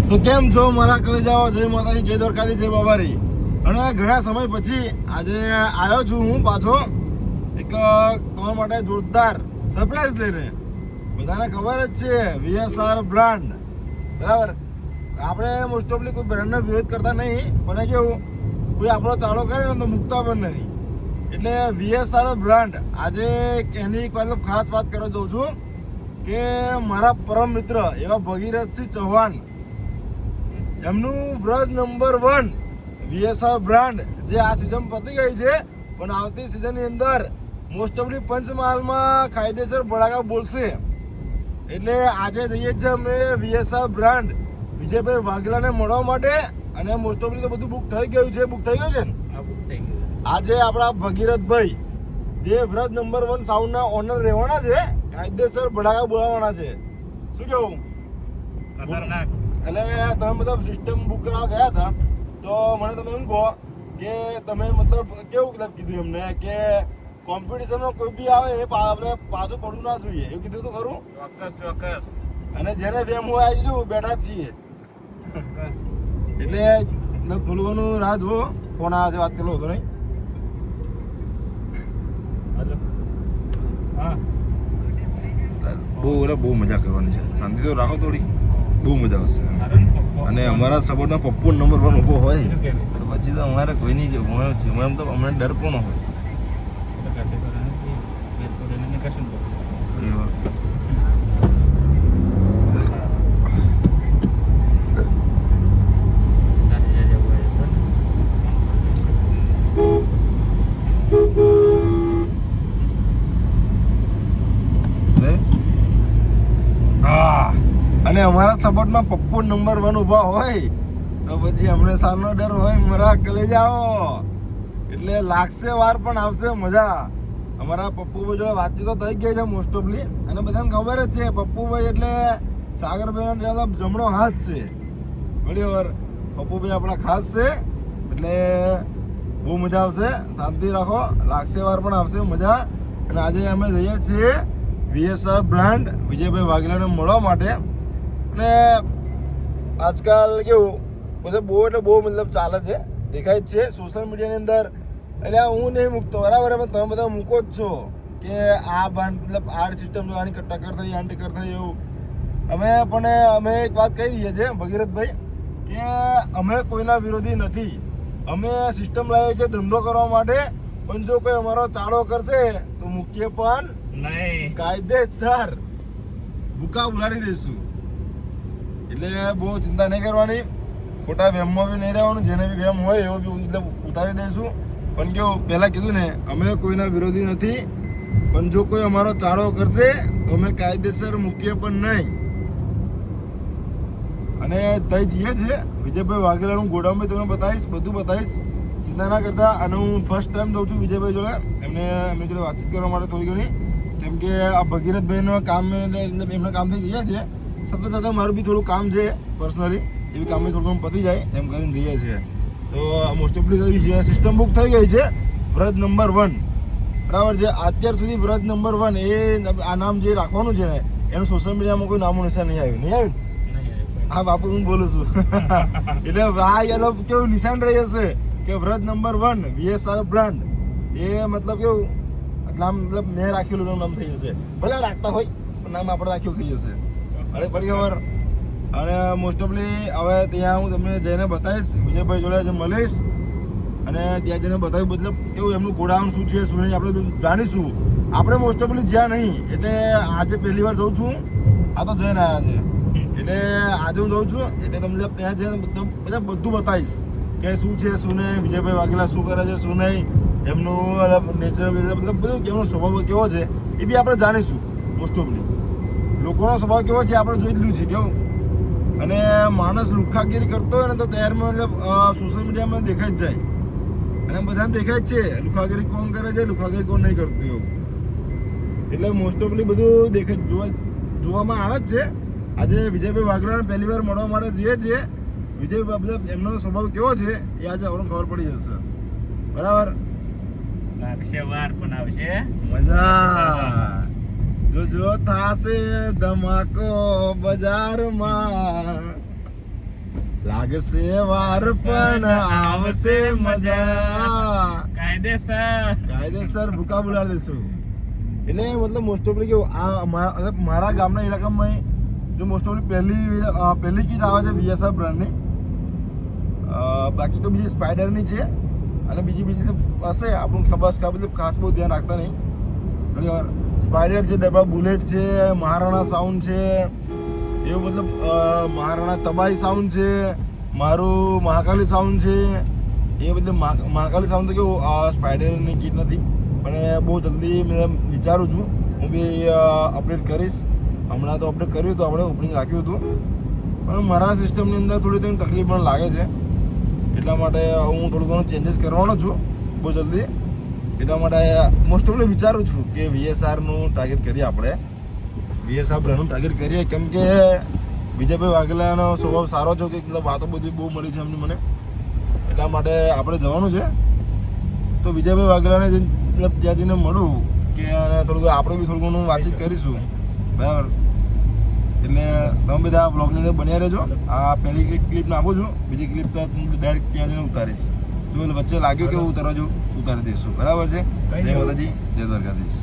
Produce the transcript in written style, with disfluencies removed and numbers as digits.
તો કેમ છો મારા કલેજાઓ? જય માતાજી, જય દ્વારકાધી, જય બાબારી. અને ઘણા સમય પછી આજે આવ્યો છું હું પાછો એક તમારા માટે જોરદાર સરપ્રાઈઝ લઈને. બધાને ખબર જ છે VSR બ્રાન્ડ, બરાબર. આપણે મોસ્ટ ઓફલી કોઈ બ્રાન્ડનો વિરોધ કરતા નહીં, પણ કેવું કોઈ આપણો ચાલો કરે ને તો મૂકતા પણ નહીં. એટલે VSR બ્રાન્ડ આજે એની મતલબ ખાસ વાત કરવા જાઉં છું કે મારા પરમ મિત્ર એવા ભગીરથસિંહ ચૌહાણ, એમનું વ્રજ નંબર 1 VSR બ્રાન્ડ જે આ સિઝન પતી ગઈ છે, પણ આવતી સિઝનની અંદર મોસ્ટ ઓફલી પંચમહાલમાં કાયદેસર ભડાકા બોલશે. એટલે આજે જઈએ છીએ અમે VSR બ્રાન્ડ વિજયભાઈ વાઘેલાને મળવા માટે. અને મોસ્ટ ઓફલી તો બધું બુક થઈ ગયું છે. બુક થઈ ગયું છે ને? આજે આપણા ભગીરથભાઈ જે વ્રજ નંબર 1 સાઉન્ડના ઓનર રહેવાના છે, કાયદેસર ભડાકા બોલાવવાના છે. શું કેવું? ખતરનાક. એટલે તમે મતલબ સિસ્ટમ બુક કરવા ગયા હતા તો મને તમે એમ કહો કે તમે મતલબ કેવું મતલબ કીધું એમને કે કોમ્પિટિશનમાં કોઈ બી આવે એ આપણે પાછું પડવું ના જોઈએ, એવું કીધું તો ખરું? ચોક્કસ. અને જેને વેમ હોય આવીશું, બેઠા જ છીએ. એટલે થોડું ઘણું રાહ જુઓ. ફોન આવે છે, વાત કરો હતો નહીં. બહુ મજા કરવાની છે. શાંતિ તો રાખો થોડી, બહુ મજા આવશે. અને અમારા સપોર્ટમાં પપ્પુ નંબર 1 ઊભો હોય તો પછી તો અમારે કોઈ નહીં છે. એમ તો અમને ડર કોનો હોય? અને અમારા સપોર્ટમાં પપ્પુ નંબર 1 ઊભા હોય તો પછી અમને સારનો ડર હોય મારા કલેજાઓ. એટલે લાગશે વાર પણ આવશે મજા. અમારા પપ્પુભાઈ જોડે વાતચીતો થઈ ગઈ છે મોસ્ટ ઓફલી, અને બધાને ખબર જ છે પપ્પુભાઈ એટલે સાગરભાઈનો જમણો હાથ છે. બરાબર, પપ્પુભાઈ આપણા ખાસ છે. એટલે બહુ મજા આવશે. શાંતિ રાખો, લાગશે વાર પણ આવશે મજા. અને આજે અમે જઈએ છીએ VSR બ્રાન્ડ વિજયભાઈ વાઘેલાને મળવા માટે. અને આજકાલ કેવું બધું બહુ એટલે બહુ મતલબ ચાલે છે, દેખાય જ છે સોશિયલ મીડિયાની અંદર. એટલે હું નહીં મૂકતો, બરાબર, પણ તમે બધા મૂકો જ છો કે આ બ્રાન્ડ મતલબ આ સિસ્ટમ આની ટક્કર થઈ, આની ટક્કર થઈ એવું. અમે એક વાત કહી દઈએ છીએ ભગીરથભાઈ કે અમે કોઈના વિરોધી નથી. અમે સિસ્ટમ લાવીએ છીએ ધંધો કરવા માટે, પણ જો કોઈ અમારો ચાળો કરશે તો મૂકીએ પણ નહીં. કાયદેસર ભૂકા ઉલાડી દઈશું. એટલે બહુ ચિંતા નહીં કરવાની, ખોટા વેમમાં બી નહીં રહેવાનું. જેને બી વેમ હોય એવો બી મતલબ ઉતારી દઈશું. પણ કેવું પહેલાં કીધું ને, અમે કોઈના વિરોધી નથી, પણ જો કોઈ અમારો ચાળો કરશે તો અમે કાયદેસર મૂકીએ પણ નહીં. અને તઈ જઈએ છીએ વિજયભાઈ વાઘેલાનું ગોડાઉન બી તમને બતાવીશ, બધું બતાવીશ, ચિંતા ના કરતા. અને હું ફર્સ્ટ ટાઈમ જઉં છું વિજયભાઈ જોડે, એમની જોડે વાતચીત કરવા માટે થોડી ઘણી. કેમ કે આ ભગીરથભાઈનું કામ એમના કામથી જઈએ છીએ, સાથે સાથે મારું બી થોડું કામ છે પર્સનલી, એવી કામ બી થોડું ઘણું પતી જાય એમ કરીને જઈએ છીએ. તો મોસ્ટ ઓફલી સિસ્ટમ બુક થઈ ગઈ છે વ્રજ નંબર 1, બરાબર છે. અત્યાર સુધી વ્રજ નંબર 1 એ આ નામ જે રાખવાનું છે ને, એનું સોશિયલ મીડિયામાં કોઈ નામો નિશાન નહીં આવ્યું. હા બાપુ, હું બોલું છું. એટલે આ એનો કેવું નિશાન રહી હશે કે વ્રજ નંબર 1 VSR બ્રાન્ડ. એ મતલબ કેવું નામ, મતલબ મેં રાખેલું નામ થઈ જશે. ભલે રાખતા હોય પણ નામ આપણે રાખ્યું થઈ જશે. અરે પડી ખબર. અને મોસ્ટ ઓફલી હવે ત્યાં હું તમને જઈને બતાવીશ, વિજયભાઈ જોડે મળીશ અને ત્યાં જઈને બતાવી, મતલબ એવું એમનું ગોડાઉન શું છે શું નહીં આપણે જાણીશું. આપણે મોસ્ટ ઓફલી જ્યાં નહીં, એટલે આજે પહેલી વાર જઉં છું. આ તો જઈને આવ્યા છે, એટલે આજે હું જઉં છું. એટલે તમને ત્યાં જઈને બધું બતાવીશ કે શું છે શું નહીં, વિજયભાઈ વાઘેલા શું કરે છે શું નહીં, એમનું નેચર મતલબ બધું એમનો સ્વભાવ કેવો છે એ બી આપણે જાણીશું. મોસ્ટ ઓફલી લોકોનો સ્વભાવ કેવો છે આપણે જોઈ લીધું છે કેવું. અને માણસ લુખાગીરી કરતો હોય ને તો તૈયારમાં મતલબ સોશિયલ મીડિયામાં દેખાઈ જ જાય, અને બધાને દેખાય જ છે લુખાગીરી કોણ કરે છે, લુખાગીરી કોણ નહીં કરતું એવું. એટલે મોસ્ટ ઓફલી બધું જોવામાં આવે જ છે. આજે વિજયભાઈ વાઘેલાને પહેલી વાર મળવા માટે જઈએ છીએ. વિજયભાઈ મતલબ એમનો સ્વભાવ કેવો છે એ આજે આપણને ખબર પડી જશે, બરાબર. લાગશે વાર પણ આવશે મજા. જો થાશે ધમાકો બજારમાં, લાગશે વાર પણ આવશે મજા. કાયદેસર ભૂકા બોલાવી દઈશું. એટલે મતલબ મોસ્ટ ઓફલી કેવું આ મારા ગામના ઇલાકામાં જો મોસ્ટ ઓફલી પહેલી કીટ આવે છે VSR બ્રાન્ડની. બાકી તો બીજી સ્પાઈડરની છે અને બીજી તો હશે આપણું ખબર ખાસ બહુ ધ્યાન રાખતા નહીં. ઘણી વાર સ્પાઈડર છે, દરબાર બુલેટ છે, મહારાણા સાઉન્ડ છે, એવું મતલબ મહારાણા તબાઈ સાઉન્ડ છે, મારું મહાકાલી સાઉન્ડ છે. એ બધું મહાકાલી સાઉન્ડ તો કેવું સ્પાઈડરની કીટ નથી, પણ બહુ જલ્દી મેં વિચારું છું હું બી અપડેટ કરીશ. હમણાં તો અપડેટ કર્યું હતું, આપણે ઓપનિંગ રાખ્યું હતું, પણ મારા સિસ્ટમની અંદર થોડી ઘણી તકલીફ પણ લાગે છે. એટલા માટે હું થોડું ઘણું ચેન્જીસ કરવાનો છું બહુ જલ્દી. એટલા માટે મોસ્ટ ઓફલી વિચારું છું કે VSRનું ટાર્ગેટ કરીએ આપણે, VSR બ્રાન્ડનું ટાર્ગેટ કરીએ. કેમ કે વિજયભાઈ વાઘેલાનો સ્વભાવ સારો છે કે મતલબ વાતો બધી બહુ મળી છે એમની મને. એટલા માટે આપણે જવાનું છે તો વિજયભાઈ વાઘેલાને મતલબ ત્યાં જઈને મળું કે થોડું આપણે બી થોડું ઘણું વાતચીત કરીશું, બરાબર. એટલે તમે બધા બ્લોગની અંદર બન્યા રહેજો. આ પહેલી ક્લિપ નાખું છું, બીજી ક્લિપ તો ડાયરેક્ટ ત્યાં જઈને ઉતારીશ. જો વચ્ચે લાગ્યું કે ઉતારવા જો ઉતારી દઈશું, બરાબર છે. જય માતાજી, જય દ્વારકાધીશ.